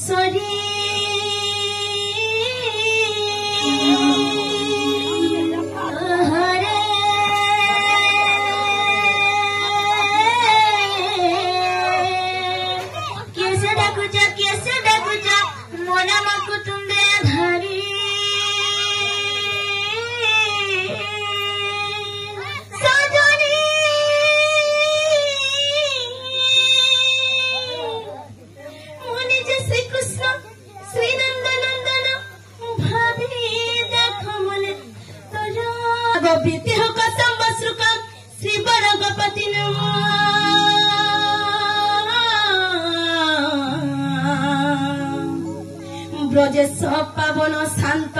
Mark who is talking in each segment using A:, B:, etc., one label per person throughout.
A: सरी ब्रजेश पावन शांत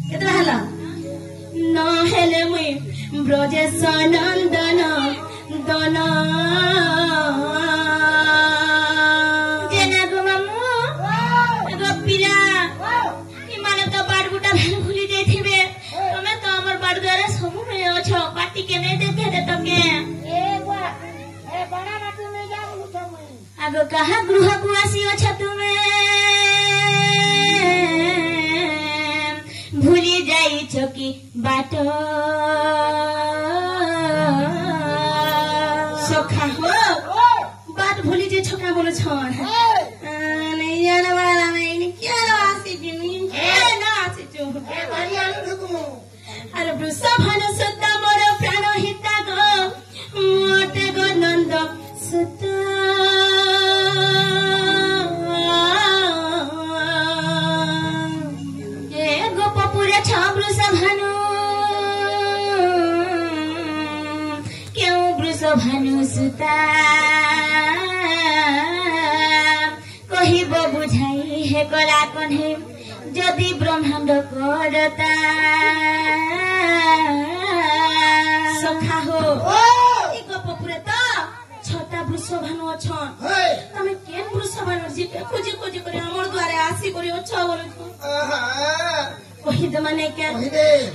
A: केतला हला न हेले मुई ब्रजेश नंदन दन जेना गो मामू एगो पिला इमाने तो बाड़गुटा भूली जाइथिबे तमे तो हमर बाड़ द्वारा सब में अछो पाटी के नै देखे दे तमे ए बड़ा बाटू में जा बोलू तमे आगो कहा गृह को आसी अछ तुमे भूली जाई चौकी बाटो सोखा हो बात भूली जे छोका बोलो छन नहीं जाना वाला नहीं क्या आसी जिनी ना आसी जो बड़ी आनंद को अरे वृषभन सत्ता मोर प्राण हिता गो मोटे गो नंद सत्ता भानु सुता कहिब बुझाई हे कला कन्हे जदि ब्रह्मांड करता सखा हो ई गप पुरे त छटा वृष भानु अछन तमे केन वृष भानु जी खोजे खोजे करे हमर द्वारे आसी करे अछ बोल कहि द माने के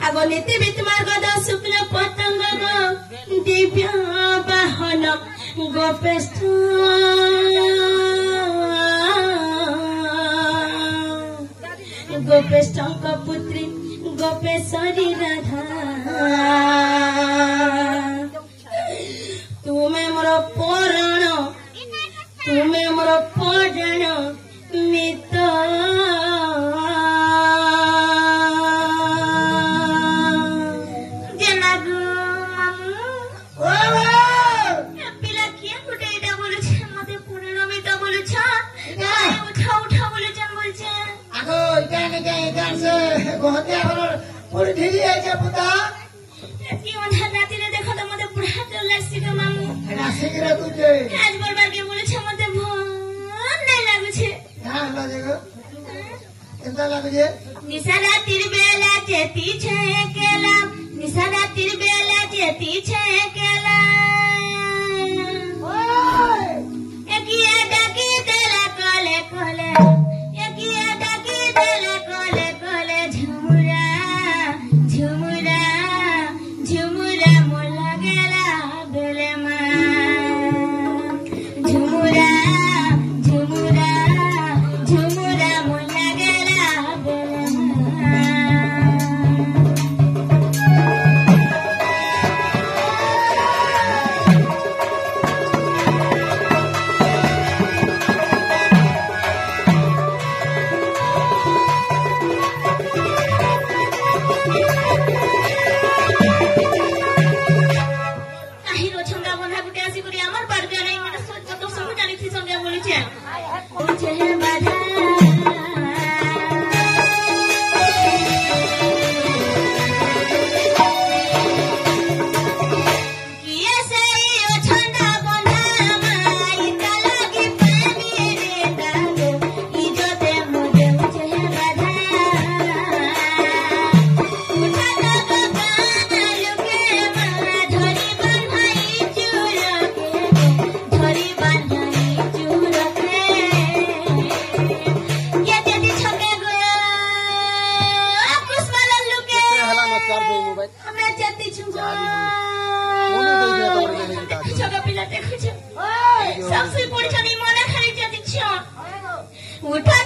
A: आगो नीति वित मार्ग शुक्ल पतंग दिव्य वाहन गोपेष्ठ गोपेष्ठक पुत्री गोपेश्वरी राधा तुमे मोर परण तुमे मोर परण मित
B: पूरी ढीली है क्या पता
A: की ओंधा राती रे देखो तो मते बुढ़ा तो लसी के मामू
B: रासी के तुझे
A: आज बरबार के बोले छ मते भन नहीं लागु छे
B: हां लागेगा केता लागु छे
A: निशा रातिर बेला जेती छे केला निशा रातिर बेला जेती छे केला ओए एकिया डाकी देला कोले कोले एकिया डाकी देला कोले कोले झुमुरा झुमुरा झुमुरा मोला गेला बेले मा झुमुरा झुमुरा झुमुरा मोला गेला बेले मा उठा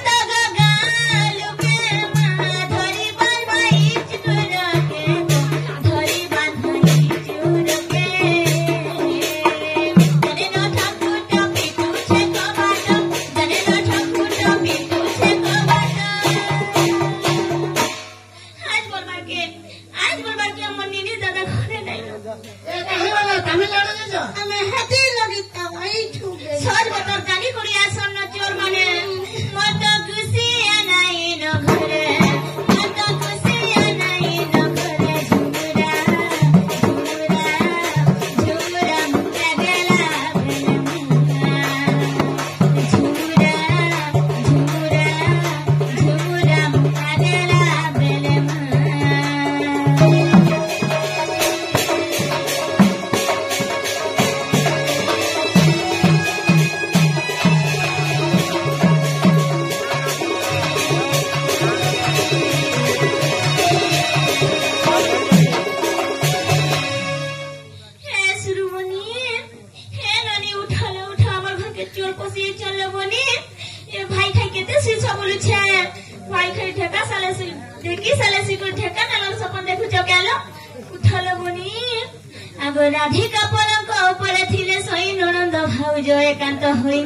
A: गो राधिका पलंक ऊपर थिले सोई ननंद भाउज एकांत होई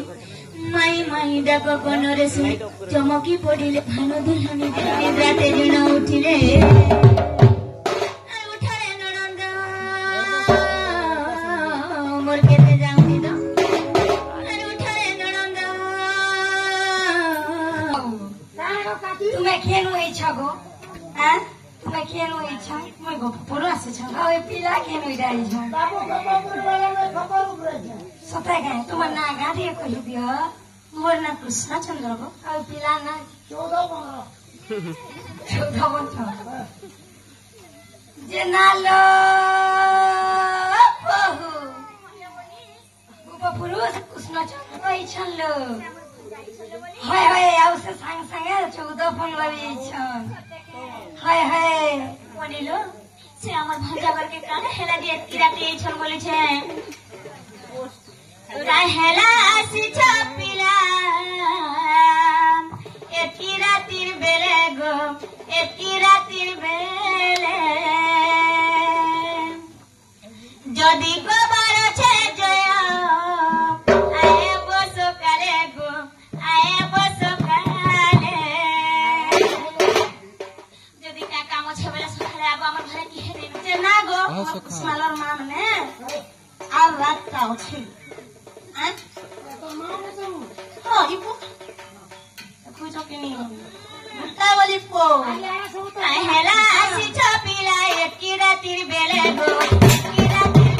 A: माई माई डाक कनरे सुई चमकी पड़िले भानु दुल्हनी निद्राते ऋण उठिले उठारे ननंद मोर केते जाउनी दो उठारे ननंद
C: तुम्हें खेलू इच्छा गो तुम्हें खेलू इच्छा मैं गो पुरो आसे छ ओए पिला खेलू इडाई छ सताय गए तुम ना गाधी कहलु दियो मोर ना कृष्ण चंद्र गो ओए पिला ना 14 जे नालो बहु पुरो कृष्ण चंद्र इच्छा लो हाय हाय आवसे सांग सांगे 14 फोन लबी छन हाय हाय
A: বলিলো সে আমার ভাজাবার কে কানে হেলা দিয়ে কিরাতে এইছন বলেছে তোরা হেলা আসি ছাপিলা একি রাতির বেলে গো একি রাতির বেলে যদি কবার আছে জয় আয়ে বসো কালে গো আয়ে বসো কালে যদি কাকা মোছে বেলা সকালে আবো আমার ঘরে কি হেরে যে না গো সালার মান নে আর রাতটা আছে হ্যাঁ হ্যাঁ ইপু খুঁজো কিনি উল্টা বলি পো আই হেলা আসি ছাপিলা একি রাতির বেলে গো একি রাতির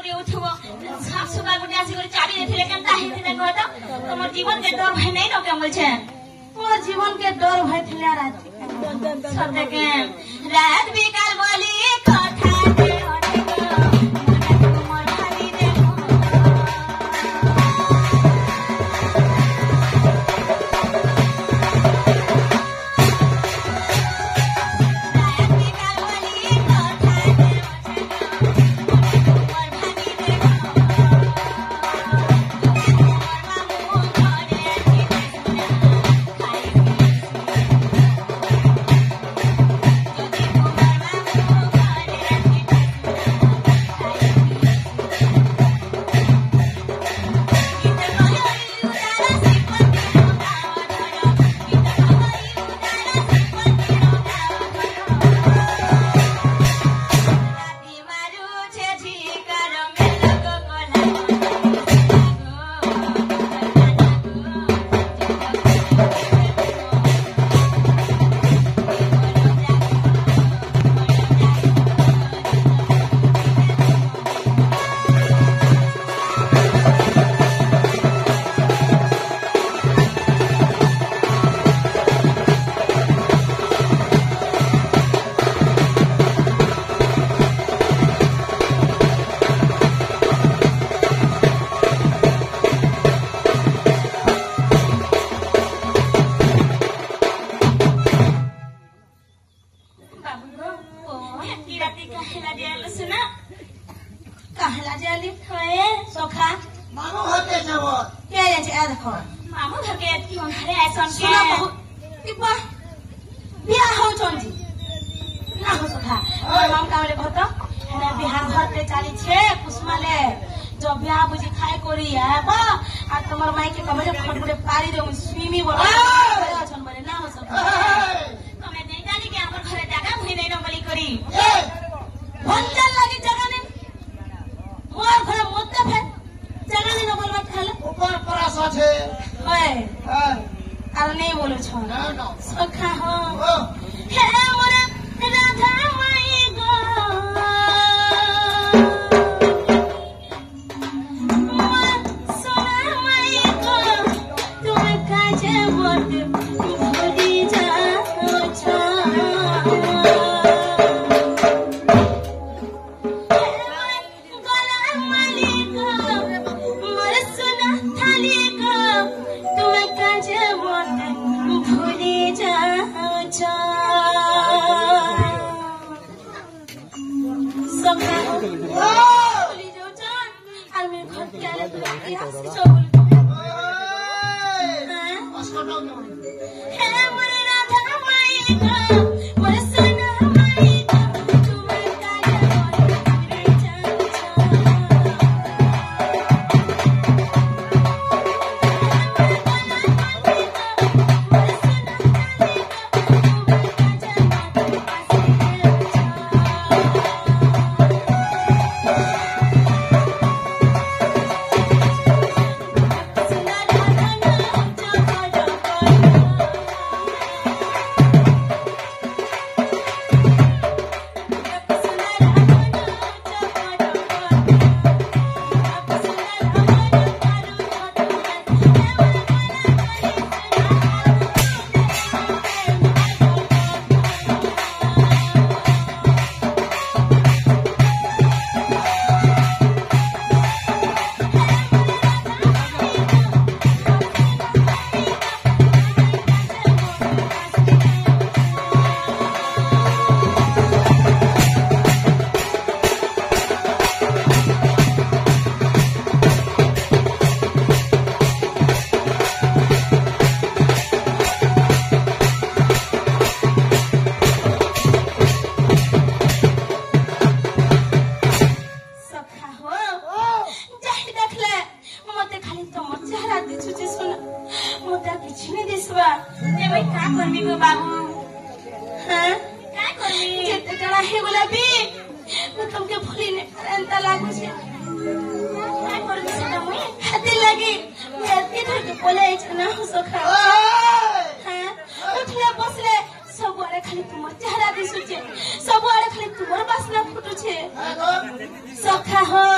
A: करी उठबो साफ सुबह गुटे आसी करी चाबी देथिले केनता हेथिले कहत तमर जीवन के डर भय नै न के बोलछे मोर जीवन के डर भय थिले रात सत्य के रात बिकाल बोली कथा दे सखा हो